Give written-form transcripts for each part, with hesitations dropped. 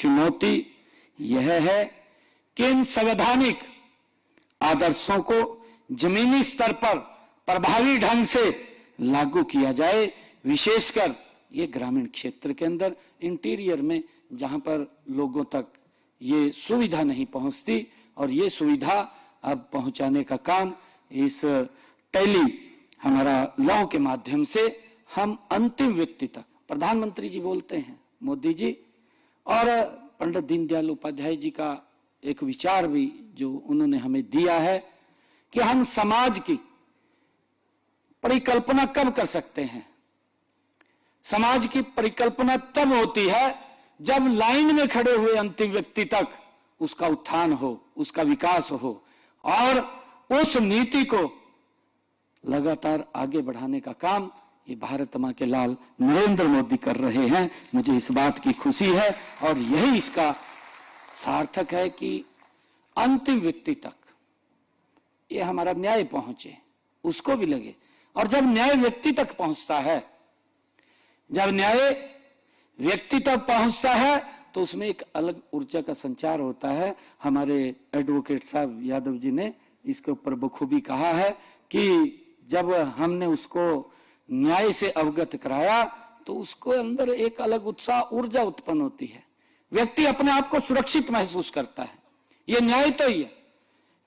चुनौती यह है कि इन संवैधानिक आदर्शों को जमीनी स्तर पर प्रभावी ढंग से लागू किया जाए, विशेषकर ये ग्रामीण क्षेत्र के अंदर इंटीरियर में जहां पर लोगों तक ये सुविधा नहीं पहुंचती, और ये सुविधा अब पहुंचाने का काम इस टेली हमारा लॉ के माध्यम से हम अंतिम व्यक्ति तक, प्रधानमंत्री जी बोलते हैं, मोदी जी और पंडित दीनदयाल उपाध्याय जी का एक विचार भी जो उन्होंने हमें दिया है कि हम समाज की परिकल्पना कब कर सकते हैं। समाज की परिकल्पना तब होती है जब लाइन में खड़े हुए अंतिम व्यक्ति तक उसका उत्थान हो, उसका विकास हो, और उस नीति को लगातार आगे बढ़ाने का काम ये भारत मां के लाल नरेंद्र मोदी कर रहे हैं। मुझे इस बात की खुशी है और यही इसका सार्थक है कि अंतिम व्यक्ति तक ये हमारा न्याय पहुंचे, उसको भी लगे। और जब न्याय व्यक्ति तक पहुंचता है, जब न्याय व्यक्ति तक पहुंचता है तो उसमें एक अलग ऊर्जा का संचार होता है। हमारे एडवोकेट साहब यादव जी ने इसके ऊपर बखूबी कहा है कि जब हमने उसको न्याय से अवगत कराया तो उसको अंदर एक अलग उत्साह, ऊर्जा उत्पन्न होती है। व्यक्ति अपने आप को सुरक्षित महसूस करता है। ये न्याय तो ही है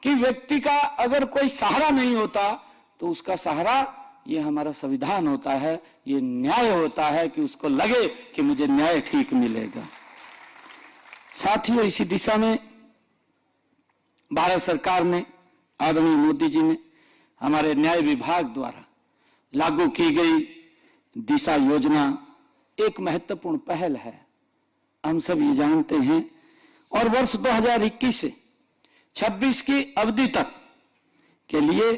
कि व्यक्ति का अगर कोई सहारा नहीं होता तो उसका सहारा ये हमारा संविधान होता है, ये न्याय होता है कि उसको लगे कि मुझे न्याय ठीक मिलेगा। साथियों, इसी दिशा में भारत सरकार ने, आदरणीय मोदी जी ने हमारे न्याय विभाग द्वारा लागू की गई दिशा योजना एक महत्वपूर्ण पहल है, हम सब ये जानते हैं। और वर्ष 2021 से 26 की अवधि तक के लिए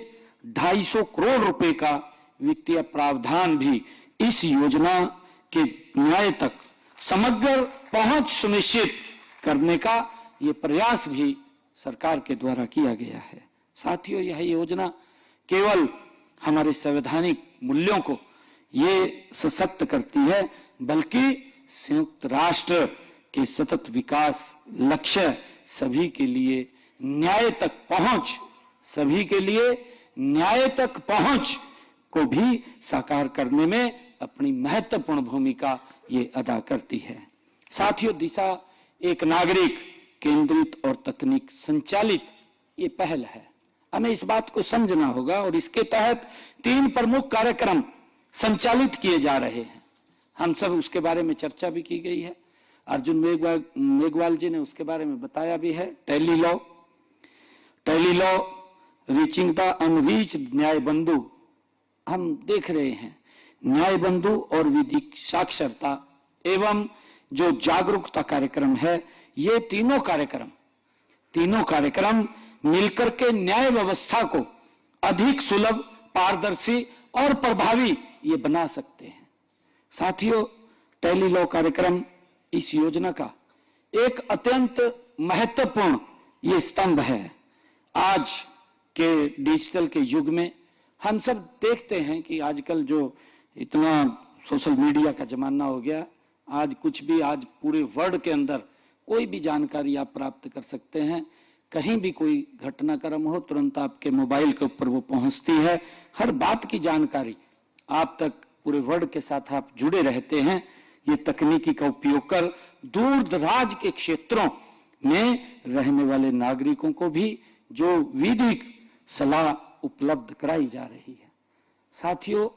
250 करोड़ रुपए का वित्तीय प्रावधान भी इस योजना के न्याय तक समग्र पहुंच सुनिश्चित करने का ये प्रयास भी सरकार के द्वारा किया गया है। साथियों, यह योजना केवल हमारे संवैधानिक मूल्यों को ये सशक्त करती है, बल्कि संयुक्त राष्ट्र के सतत विकास लक्ष्य, सभी के लिए न्याय तक पहुंच, सभी के लिए न्याय तक पहुंच को भी साकार करने में अपनी महत्वपूर्ण भूमिका ये अदा करती है। साथियों, दिशा एक नागरिक केंद्रित और तकनीक संचालित ये पहल है। हमें इस बात को समझना होगा और इसके तहत 3 प्रमुख कार्यक्रम संचालित किए जा रहे हैं। हम सब उसके बारे में चर्चा भी की गई है, अर्जुन मेघवाल जी ने उसके बारे में बताया भी है। Tele law reaching the unreached, Nyaya Bandhu हम देख रहे हैं। न्याय बंधु और विधिक साक्षरता एवं जो जागरूकता कार्यक्रम है, ये तीनों कार्यक्रम मिलकर के न्याय व्यवस्था को अधिक सुलभ, पारदर्शी और प्रभावी ये बना सकते हैं। साथियों, टेली लॉ कार्यक्रम इस योजना का एक अत्यंत महत्वपूर्ण ये स्तंभ है। आज के डिजिटल के युग में हम सब देखते हैं कि आजकल जो इतना सोशल मीडिया का जमाना हो गया, आज कुछ भी, आज पूरे वर्ल्ड के अंदर कोई भी जानकारी आप प्राप्त कर सकते हैं। कहीं भी कोई घटनाक्रम हो, तुरंत आपके मोबाइल के ऊपर वो पहुंचती है। हर बात की जानकारी आप तक, पूरे वर्ल्ड के साथ आप जुड़े रहते हैं। ये तकनीकी का उपयोग कर दूर दराज के क्षेत्रों में रहने वाले नागरिकों को भी जो विधिक सलाह उपलब्ध कराई जा रही है। साथियों,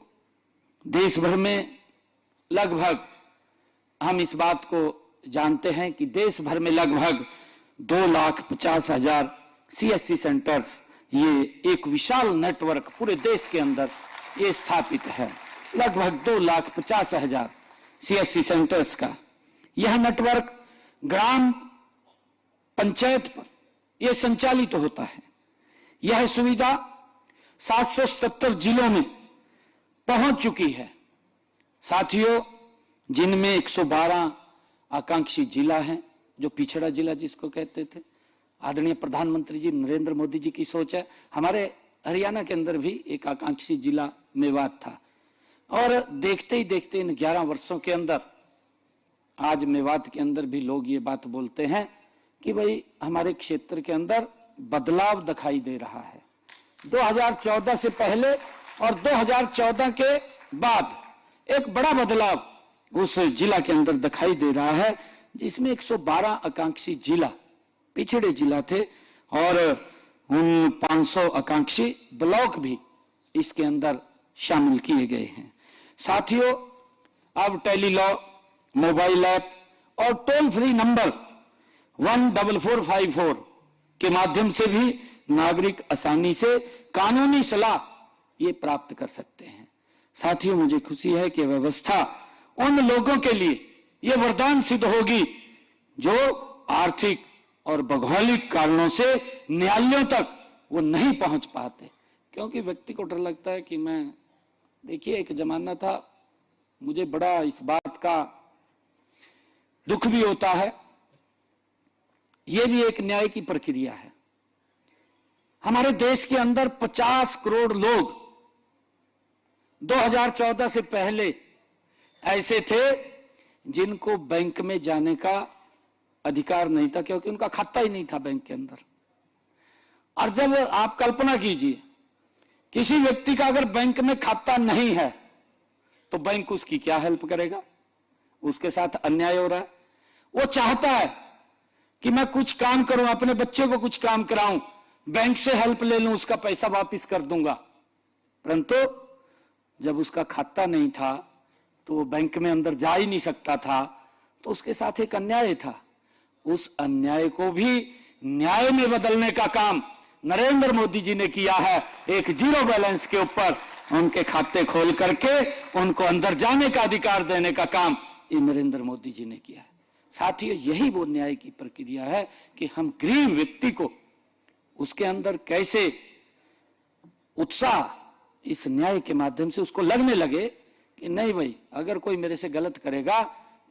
देश भर में लगभग, हम इस बात को जानते हैं कि देश भर में लगभग 2,50,000 CSC सेंटर्स, ये एक विशाल नेटवर्क पूरे देश के अंदर ये स्थापित है। लगभग 2,50,000 CSC सेंटर्स का यह नेटवर्क ग्राम पंचायत पर यह संचालित होता है। यह सुविधा 777 जिलों में पहुंच चुकी है। साथियों, जिनमें 112 आकांक्षी जिला हैं, जो पिछड़ा जिला जिसको कहते थे। आदरणीय प्रधानमंत्री जी नरेंद्र मोदी जी की सोच है। हमारे हरियाणा के अंदर भी एक आकांक्षी जिला मेवात था, और देखते ही देखते इन 11 वर्षों के अंदर आज मेवात के अंदर भी लोग ये बात बोलते हैं कि भाई हमारे क्षेत्र के अंदर बदलाव दिखाई दे रहा है। 2014 से पहले और 2014 के बाद एक बड़ा बदलाव उस जिला के अंदर दिखाई दे रहा है, जिसमें 112 आकांक्षी जिला पिछड़े जिला थे और उन 500 आकांक्षी ब्लॉक भी इसके अंदर शामिल किए गए हैं। साथियों, अब टेली लॉ, मोबाइल ऐप और टोल फ्री नंबर 14454 के माध्यम से भी नागरिक आसानी से कानूनी सलाह ये प्राप्त कर सकते हैं। साथियों, मुझे खुशी है कि व्यवस्था उन लोगों के लिए ये वरदान सिद्ध होगी जो आर्थिक और भौगोलिक कारणों से न्यायालयों तक वो नहीं पहुंच पाते, क्योंकि व्यक्ति को डर लगता है कि मैं, देखिए एक जमाना था, मुझे बड़ा इस बात का दुख भी होता है, ये भी एक न्याय की प्रक्रिया है। हमारे देश के अंदर 50 करोड़ लोग 2014 से पहले ऐसे थे जिनको बैंक में जाने का अधिकार नहीं था, क्योंकि उनका खाता ही नहीं था बैंक के अंदर। और जब आप कल्पना कीजिए, किसी व्यक्ति का अगर बैंक में खाता नहीं है तो बैंक उसकी क्या हेल्प करेगा? उसके साथ अन्याय हो रहा है। वो चाहता है कि मैं कुछ काम करूं, अपने बच्चे को कुछ काम कराऊं, बैंक से हेल्प ले लूं, उसका पैसा वापस कर दूंगा। परंतु जब उसका खाता नहीं था तो वो बैंक में अंदर जा ही नहीं सकता था, तो उसके साथ एक अन्याय था। उस अन्याय को भी न्याय में बदलने का काम नरेंद्र मोदी जी ने किया है। एक जीरो बैलेंस के ऊपर उनके खाते खोल करके उनको अंदर जाने का अधिकार देने का काम ये नरेंद्र मोदी जी ने किया है। साथियों, यही वो न्याय की प्रक्रिया है कि हम गरीब व्यक्ति को उसके अंदर कैसे उत्साह इस न्याय के माध्यम से उसको लगने लगे कि नहीं भाई, अगर कोई मेरे से गलत करेगा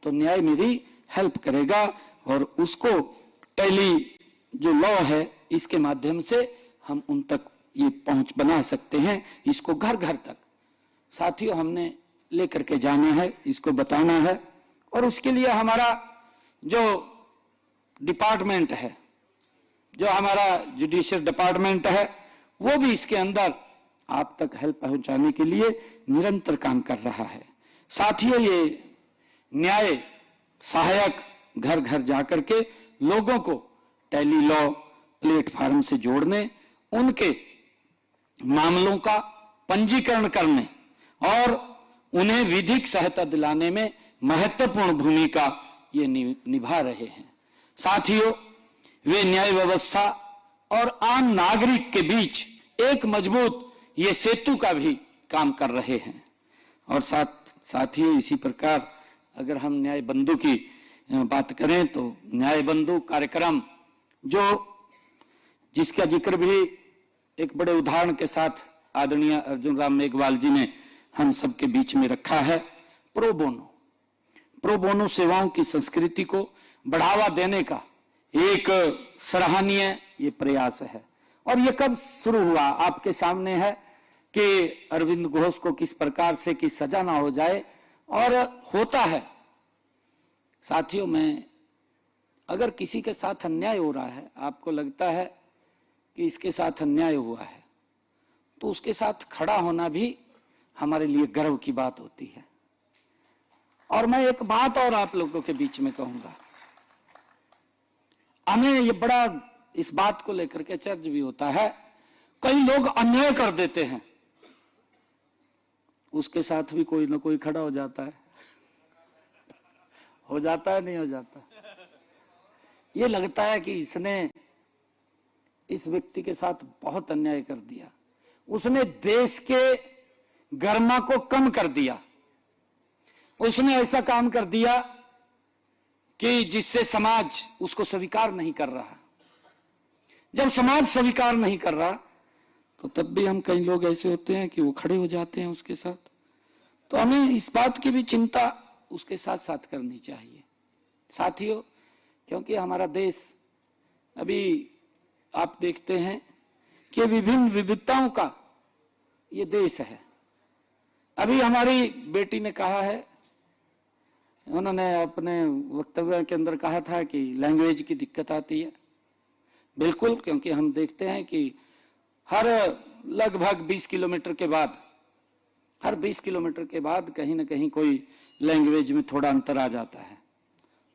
तो न्याय मेरी हेल्प करेगा, और उसको टेली जो लॉ है इसके माध्यम से हम उन तक ये पहुंच बना सकते हैं, इसको घर घर तक। साथियों, हमने लेकर के जाना है, इसको बताना है, और उसके लिए हमारा जो डिपार्टमेंट है, जो हमारा जुडिशियल डिपार्टमेंट है, वो भी इसके अंदर आप तक हेल्प पहुंचाने के लिए निरंतर काम कर रहा है। साथियों, ये न्याय सहायक घर घर जाकर के लोगों को टेली लॉ प्लेटफॉर्म से जोड़ने, उनके मामलों का पंजीकरण करने और उन्हें विधिक सहायता दिलाने में महत्वपूर्ण भूमिका ये निभा रहे हैं। साथियों, वे न्याय व्यवस्था और आम नागरिक के बीच एक मजबूत ये सेतु का भी काम कर रहे हैं। और साथियों, इसी प्रकार अगर हम न्याय बंधु की बात करें तो न्याय बंधु कार्यक्रम जिसका जिक्र भी एक बड़े उदाहरण के साथ आदरणीय अर्जुन राम मेघवाल जी ने हम सबके बीच में रखा है। प्रो बोनो सेवाओं की संस्कृति को बढ़ावा देने का एक सराहनीय ये प्रयास है। और ये कब शुरू हुआ आपके सामने है कि अरविंद घोष को किस प्रकार से कि सजा ना हो जाए, और होता है। साथियों, मैं अगर किसी के साथ अन्याय हो रहा है, आपको लगता है कि इसके साथ अन्याय हुआ है, तो उसके साथ खड़ा होना भी हमारे लिए गर्व की बात होती है। और मैं एक बात और आप लोगों के बीच में कहूंगा, हमें ये बड़ा इस बात को लेकर के चर्च भी होता है, कई लोग अन्याय कर देते हैं, उसके साथ भी कोई ना कोई खड़ा हो जाता है। हो जाता है, नहीं हो जाता? ये लगता है कि इसने इस व्यक्ति के साथ बहुत अन्याय कर दिया, उसने देश के गरिमा को कम कर दिया, उसने ऐसा काम कर दिया कि जिससे समाज उसको स्वीकार नहीं कर रहा। जब समाज स्वीकार नहीं कर रहा तो तब भी हम कई लोग ऐसे होते हैं कि वो खड़े हो जाते हैं उसके साथ। तो हमें इस बात की भी चिंता उसके साथ साथ करनी चाहिए। साथियों, क्योंकि हमारा देश अभी आप देखते हैं कि विभिन्न विविधताओं का ये देश है। अभी हमारी बेटी ने कहा है उन्होंने अपने वक्तव्य के अंदर कहा था कि लैंग्वेज की दिक्कत आती है। बिल्कुल, क्योंकि हम देखते हैं कि हर लगभग 20 किलोमीटर के बाद, हर 20 किलोमीटर के बाद कहीं ना कहीं कोई लैंग्वेज में थोड़ा अंतर आ जाता है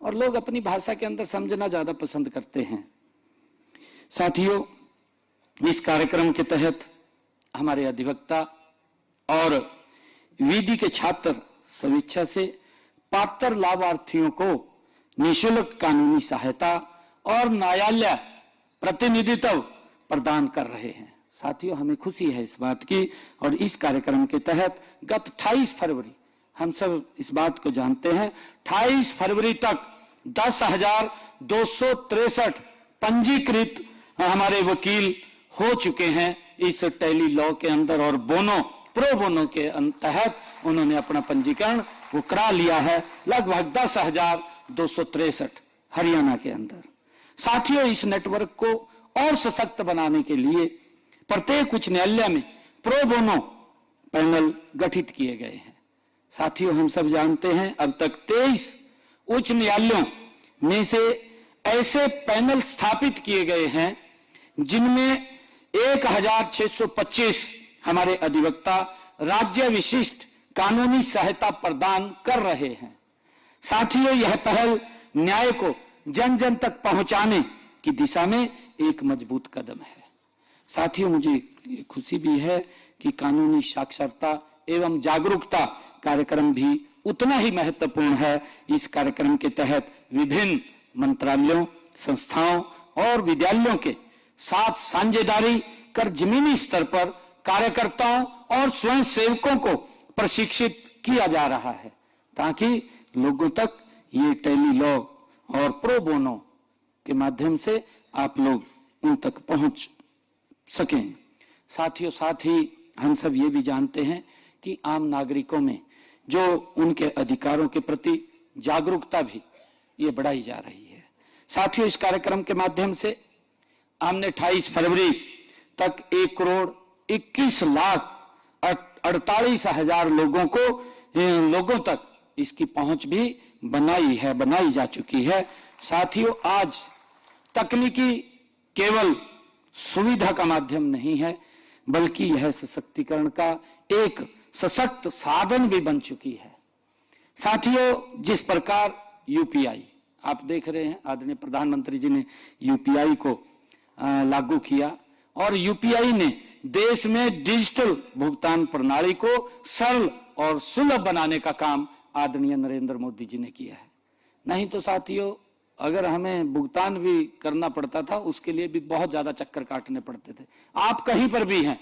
और लोग अपनी भाषा के अंदर समझना ज्यादा पसंद करते हैं। साथियों, इस कार्यक्रम के तहत हमारे अधिवक्ता और विधि के छात्र स्वेच्छा से पात्र लाभार्थियों को निःशुल्क कानूनी सहायता और न्यायालय प्रतिनिधित्व प्रदान कर रहे हैं। साथियों, हमें खुशी है इस बात की, और इस कार्यक्रम के तहत गत 28 फरवरी, हम सब इस बात को जानते हैं, 28 फरवरी तक 10,263 पंजीकृत हमारे वकील हो चुके हैं इस टेली लॉ के अंदर, और प्रो बोनो के तहत उन्होंने अपना पंजीकरण वो करा लिया है, लगभग 10,263 हरियाणा के अंदर। साथियों, इस नेटवर्क को और सशक्त बनाने के लिए प्रत्येक उच्च न्यायालय में प्रो बोनो पैनल गठित किए गए हैं। साथियों, हम सब जानते हैं अब तक 23 उच्च न्यायालयों में से ऐसे पैनल स्थापित किए गए हैं जिनमें 1,625 हमारे अधिवक्ता राज्य विशिष्ट कानूनी सहायता प्रदान कर रहे हैं। साथियों, यह पहल न्याय को जन जन तक पहुंचाने की दिशा में एक मजबूत कदम है। साथियों, मुझे खुशी भी है कि कानूनी साक्षरता एवं जागरूकता कार्यक्रम भी उतना ही महत्वपूर्ण है। इस कार्यक्रम के तहत विभिन्न मंत्रालयों, संस्थाओं और विद्यालयों के साथ साझेदारी कर जमीनी स्तर पर कार्यकर्ताओं और स्वयं सेवकों को प्रशिक्षित किया जा रहा है, ताकि लोगों तक ये टेली लॉ और प्रो बोनो के माध्यम से आप लोग उन तक पहुंच सकें। साथियों, साथ ही हम सब ये भी जानते हैं कि आम नागरिकों में जो उनके अधिकारों के प्रति जागरूकता भी ये बढ़ाई जा रही है। साथियों, इस कार्यक्रम के माध्यम से हमने 28 फरवरी तक 1,21,48,000 लोगों तक इसकी पहुंच भी बनाई जा चुकी है। साथियों, आज तकनीकी केवल सुविधा का माध्यम नहीं है, बल्कि यह सशक्तिकरण का एक सशक्त साधन भी बन चुकी है। साथियों, जिस प्रकार यूपीआई आप देख रहे हैं, आदरणीय प्रधानमंत्री जी ने यूपीआई को लागू किया और यूपीआई ने देश में डिजिटल भुगतान प्रणाली को सरल और सुलभ बनाने का काम आदरणीय नरेंद्र मोदी जी ने किया है। नहीं तो साथियों, अगर हमें भुगतान भी करना पड़ता था, उसके लिए भी बहुत ज्यादा चक्कर काटने पड़ते थे। आप कहीं पर भी हैं,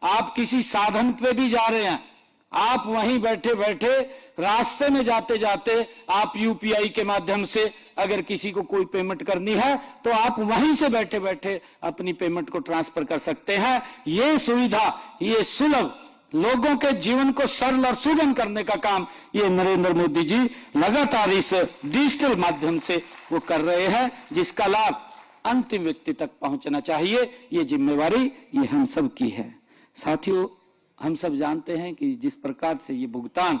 आप किसी साधन पे भी जा रहे हैं, आप वहीं बैठे बैठे रास्ते में जाते जाते आप यूपीआई के माध्यम से अगर किसी को कोई पेमेंट करनी है तो आप वहीं से बैठे बैठे अपनी पेमेंट को ट्रांसफर कर सकते हैं। ये सुविधा, ये सुलभ लोगों के जीवन को सरल और सुगम करने का काम ये नरेंद्र मोदी जी लगातार इस डिजिटल माध्यम से वो कर रहे हैं, जिसका लाभ अंतिम व्यक्ति तक पहुंचना चाहिए। ये जिम्मेवारी ये हम सब की है। साथियों, हम सब जानते हैं कि जिस प्रकार से ये भुगतान,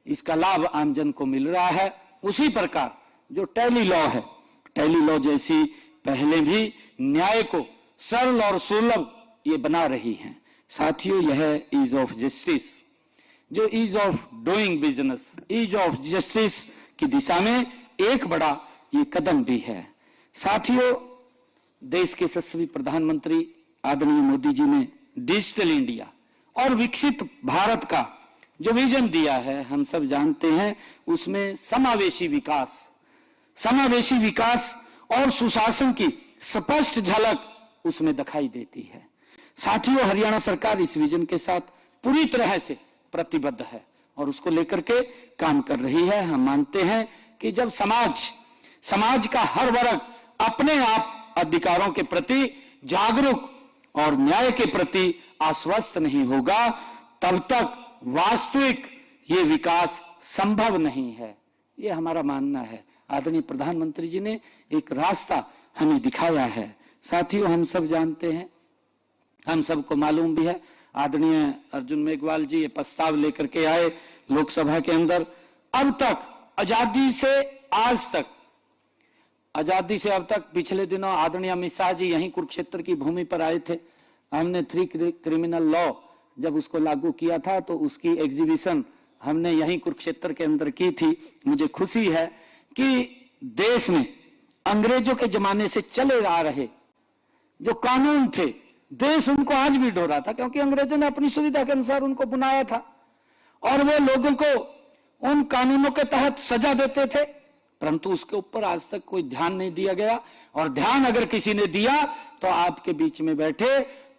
इसका लाभ आमजन को मिल रहा है, उसी प्रकार जो टेली लॉ है, टेली लॉ जैसी पहले भी न्याय को सरल और सुलभ ये बना रही हैं। साथियों, यह ईज ऑफ जस्टिस, जो ease of doing business, ease of justice की दिशा में एक बड़ा ये कदम भी है। साथियों, देश के यशस्वी प्रधानमंत्री आदरणीय मोदी जी ने डिजिटल इंडिया और विकसित भारत का जो विजन दिया है, हम सब जानते हैं, उसमें समावेशी विकास और सुशासन की स्पष्ट झलक उसमें दिखाई देती है। साथियों, हरियाणा सरकार इस विजन के साथ पूरी तरह से प्रतिबद्ध है और उसको लेकर के काम कर रही है। हम मानते हैं कि जब समाज का हर वर्ग अपने आप अधिकारों के प्रति जागरूक और न्याय के प्रति आश्वस्त नहीं होगा, तब तक वास्तविक ये विकास संभव नहीं है। ये हमारा मानना है। आदरणीय प्रधानमंत्री जी ने एक रास्ता हमें दिखाया है। साथियों, हम सब जानते हैं, हम सबको मालूम भी है, आदरणीय अर्जुन मेघवाल जी ये प्रस्ताव लेकर के आए लोकसभा के अंदर। अब तक आजादी से आज तक, आजादी से अब तक, पिछले दिनों आदरणीय अमित शाह जी यहीं कुरुक्षेत्र की भूमि पर आए थे। हमने 3 क्रिमिनल लॉ जब उसको लागू किया था तो उसकी एग्जीबिशन हमने यहीं कुरुक्षेत्र के अंदर की थी। मुझे खुशी है कि देश में अंग्रेजों के जमाने से चले आ रहे जो कानून थे, देश उनको आज भी ढो रहा था, क्योंकि अंग्रेजों ने अपनी सुविधा के अनुसार उनको बनाया था और वो लोगों को उन कानूनों के तहत सजा देते थे, परंतु उसके ऊपर आज तक कोई ध्यान नहीं दिया गया। और ध्यान अगर किसी ने दिया तो आपके बीच में बैठे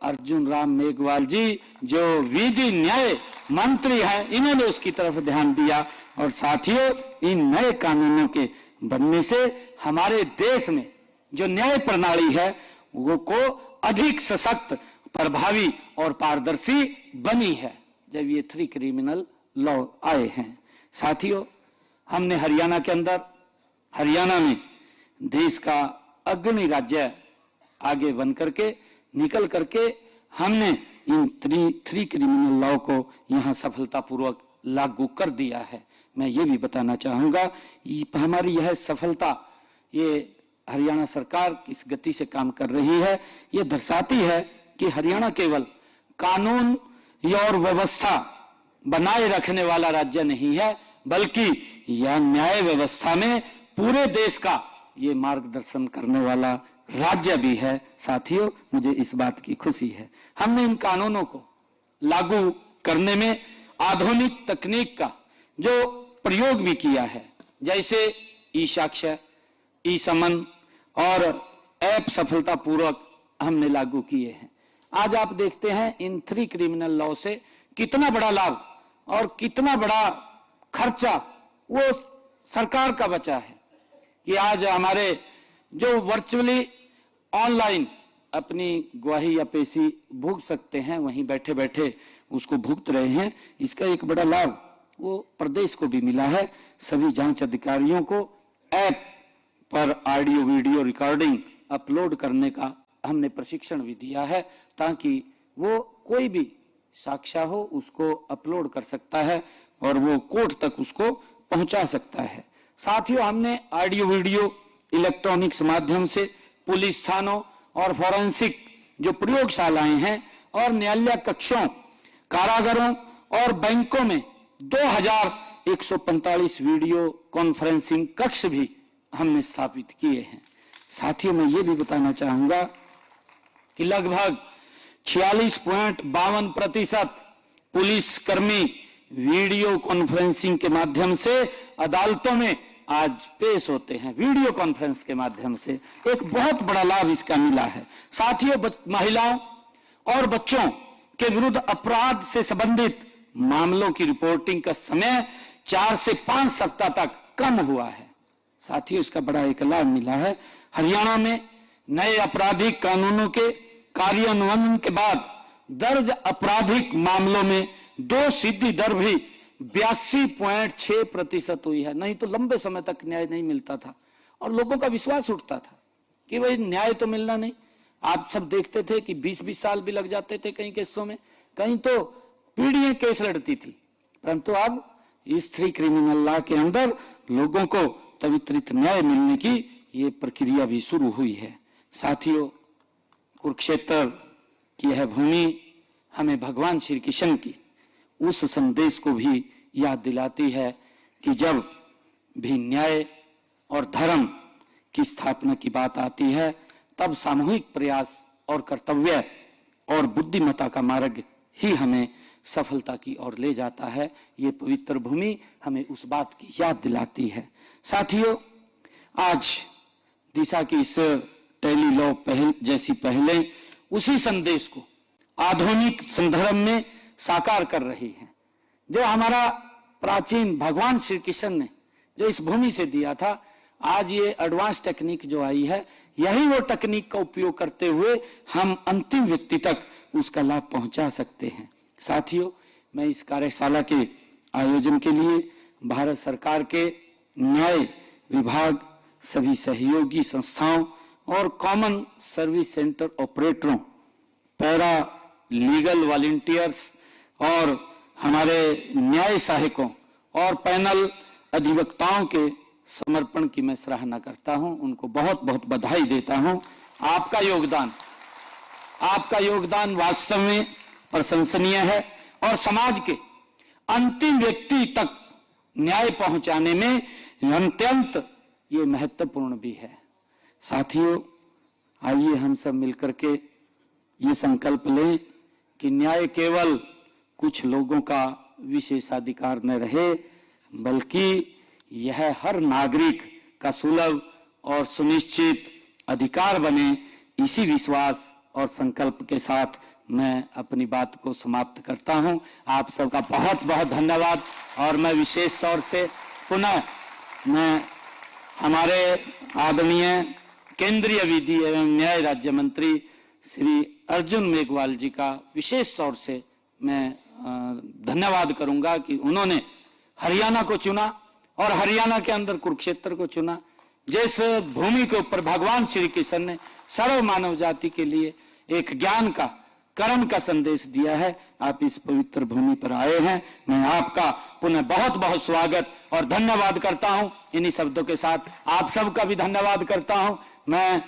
अर्जुन राम मेघवाल जी, जो विधि न्याय मंत्री हैं, इन्होंने उसकी तरफ ध्यान दिया। और साथियों, इन नए कानूनों के बनने से हमारे देश में जो न्याय प्रणाली है वो को अधिक सशक्त, प्रभावी और पारदर्शी बनी है जब ये 3 क्रिमिनल लॉ आए हैं। साथियों, हमने हरियाणा के अंदर, हरियाणा में देश का अग्रणी राज्य आगे बन करके निकल करके हमने इन 3 क्रिमिनल लॉ को यहां सफलतापूर्वक लागू कर दिया है। मैं ये भी बताना चाहूंगा, हमारी यह सफलता, ये हरियाणा सरकार किस गति से काम कर रही है, ये दर्शाती है कि हरियाणा केवल कानून और व्यवस्था बनाए रखने वाला राज्य नहीं है, बल्कि यह न्याय व्यवस्था में पूरे देश का ये मार्गदर्शन करने वाला राज्य भी है। साथियों, मुझे इस बात की खुशी है। हमने इन कानूनों को लागू करने में आधुनिक तकनीक का जो प्रयोग भी किया है, जैसे ई साक्ष्य, ई समन और ऐप सफलतापूर्वक हमने लागू किए हैं। आज आप देखते हैं इन 3 क्रिमिनल लॉ से कितना बड़ा लाभ और कितना बड़ा खर्चा वो सरकार का बचा है कि आज हमारे जो वर्चुअली ऑनलाइन अपनी गवाही या पेशी भुगत सकते हैं, वहीं बैठे बैठे उसको भुगत रहे हैं। इसका एक बड़ा लाभ वो प्रदेश को भी मिला है। सभी जांच अधिकारियों को ऐप पर ऑडियो वीडियो रिकॉर्डिंग अपलोड करने का हमने प्रशिक्षण भी दिया है, ताकि वो कोई भी साक्ष्य हो उसको अपलोड कर सकता है और वो कोर्ट तक उसको पहुंचा सकता है। साथियों, हमने ऑडियो वीडियो इलेक्ट्रॉनिक्स माध्यम से पुलिस थानों और फॉरेंसिक जो प्रयोगशालाएं हैं और न्यायालय कक्षों, कारागारों और बैंकों में 2145 वीडियो कॉन्फ्रेंसिंग कक्ष भी हमने स्थापित किए हैं। साथियों, मैं ये भी बताना चाहूंगा कि लगभग 46.52% पुलिसकर्मी वीडियो कॉन्फ्रेंसिंग के माध्यम से अदालतों में आज पेश होते हैं। वीडियो कॉन्फ्रेंस के माध्यम से एक बहुत बड़ा लाभ इसका मिला है। साथियों, महिलाओं और बच्चों के विरुद्ध अपराध से संबंधित मामलों की रिपोर्टिंग का समय 4 से 5 सप्ताह तक कम हुआ है। साथियों, इसका बड़ा एक लाभ मिला है। हरियाणा में नए आपराधिक कानूनों के कार्यान्वयन के बाद दर्ज आपराधिक मामलों में दोषसिद्धि दर भी 82.6% हुई है। नहीं तो लंबे समय तक न्याय नहीं मिलता था और लोगों का विश्वास उठता था कि भाई न्याय तो मिलना नहीं। आप सब देखते थे कि 20-20 साल भी लग जाते थे कई केसों में, कहीं तो पीढ़ियां केस लड़ती थी। परंतु अब इस 3 क्रिमिनल लॉ के अंदर लोगों को त्वरित न्याय मिलने की ये प्रक्रिया भी शुरू हुई है। साथियों, कुरुक्षेत्र की यह भूमि हमें भगवान श्री कृष्ण की उस संदेश को भी याद दिलाती है कि जब भी न्याय और धर्म की स्थापना की बात आती है, तब सामूहिक प्रयास और कर्तव्य और बुद्धिमत्ता का मार्ग ही हमें सफलता की ओर ले जाता है। ये पवित्र भूमि हमें उस बात की याद दिलाती है। साथियों, आज दिशा की इस टेली लॉ पहल जैसी पहले उसी संदेश को आधुनिक संदर्भ में साकार कर रही है, जो हमारा प्राचीन भगवान श्री कृष्ण ने जो इस भूमि से दिया था। आज ये एडवांस टेक्निक जो आई है, यही वो टेक्निक का उपयोग करते हुए हम अंतिम व्यक्ति तक उसका लाभ पहुंचा सकते हैं। साथियों, मैं इस कार्यशाला के आयोजन के लिए भारत सरकार के न्याय विभाग, सभी सहयोगी संस्थाओं और कॉमन सर्विस सेंटर ऑपरेटरों, पैरा लीगल वॉलंटियर्स और हमारे न्याय सहायकों और पैनल अधिवक्ताओं के समर्पण की मैं सराहना करता हूं, उनको बहुत बहुत बधाई देता हूं। आपका योगदान वास्तव में प्रशंसनीय है और समाज के अंतिम व्यक्ति तक न्याय पहुंचाने में अत्यंत ये महत्वपूर्ण भी है। साथियों, आइए हम सब मिलकर के ये संकल्प लें कि न्याय केवल कुछ लोगों का विशेषाधिकार न रहे, बल्कि यह हर नागरिक का सुलभ और सुनिश्चित अधिकार बने। इसी विश्वास और संकल्प के साथ मैं अपनी बात को समाप्त करता हूं। आप सबका बहुत बहुत धन्यवाद। और मैं विशेष तौर से पुनः मैं हमारे आदरणीय केंद्रीय विधि एवं न्याय राज्य मंत्री श्री अर्जुन मेघवाल जी का विशेष तौर से मैं धन्यवाद करूंगा कि उन्होंने हरियाणा को चुना और हरियाणा के अंदर कुरुक्षेत्र को चुना। जिस भूमि के ऊपर भगवान श्री कृष्ण ने सर्व मानव जाति के लिए एक ज्ञान का, कर्म का संदेश दिया है, आप इस पवित्र भूमि पर आए हैं। मैं आपका पुनः बहुत बहुत स्वागत और धन्यवाद करता हूं। इन्हीं शब्दों के साथ आप सबका भी धन्यवाद करता हूं। मैं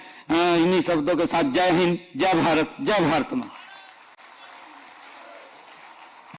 इन्हीं शब्दों के साथ जय हिंद, जय भारत, जय भारत मां।